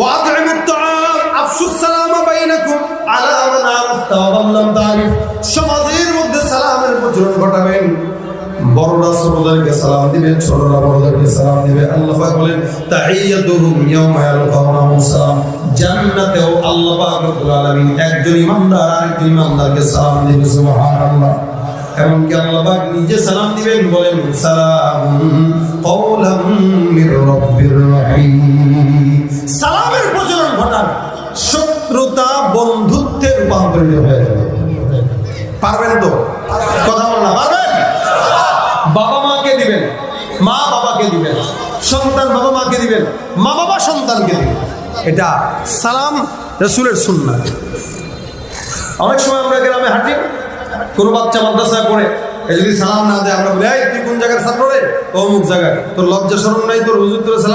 ওয়াত'ইমুত তাআম আফশুস সালামা বাইনাকুম আলা মান আরাফতা ওয়া মান লাম তারিফ। সমাজের মধ্যে সালামের প্রচলন ঘটাবেন। বড়রা ছোটদেরকে সালাম দিবে, ছোটরা বড়দেরকে সালাম দিবে। আল্লাহ পাক বলেন তাহিয়াতুহুম ইয়াওমা ইয়ালকাউনাহু সালাম। জান্নাতেও আল্লাহ পাক রব্বুল আলামিন একজন ঈমানদার আরেকজন ঈমানদারকে সালাম দিবে। সুবহানাল্লাহ। এমনকি আল্লাহ পাক নিজে সালাম দিবেন, বলেন সালামুন কাওলাম মির রাব্বির রহিম। সালামের প্রচলন ঘটান, শত্রুতা বন্ধুত্বে রূপান্তরিত হয়ে যাবে। পারবেন তো? কথা বল না, পারবেন? বাবা মাকে দিবেন, মা বাবাকে দিবেন, সন্তান বাবা মাকে দিবেন, মা বাবা সন্তানকে দিবেন। এটা সালাম রাসূলের সুন্নাত। অনেক সময় আমরা গ্রামে হাঁটি, কোনো বাচ্চা মাদ্রাসায় পড়ে, যদি সালাম না দেয় আমরা বলি এই তুই কোন জায়গার ছাত্র রে? অমুক জায়গায়। তোর লজ্জা শরম নাই? তোর হুজুর তোর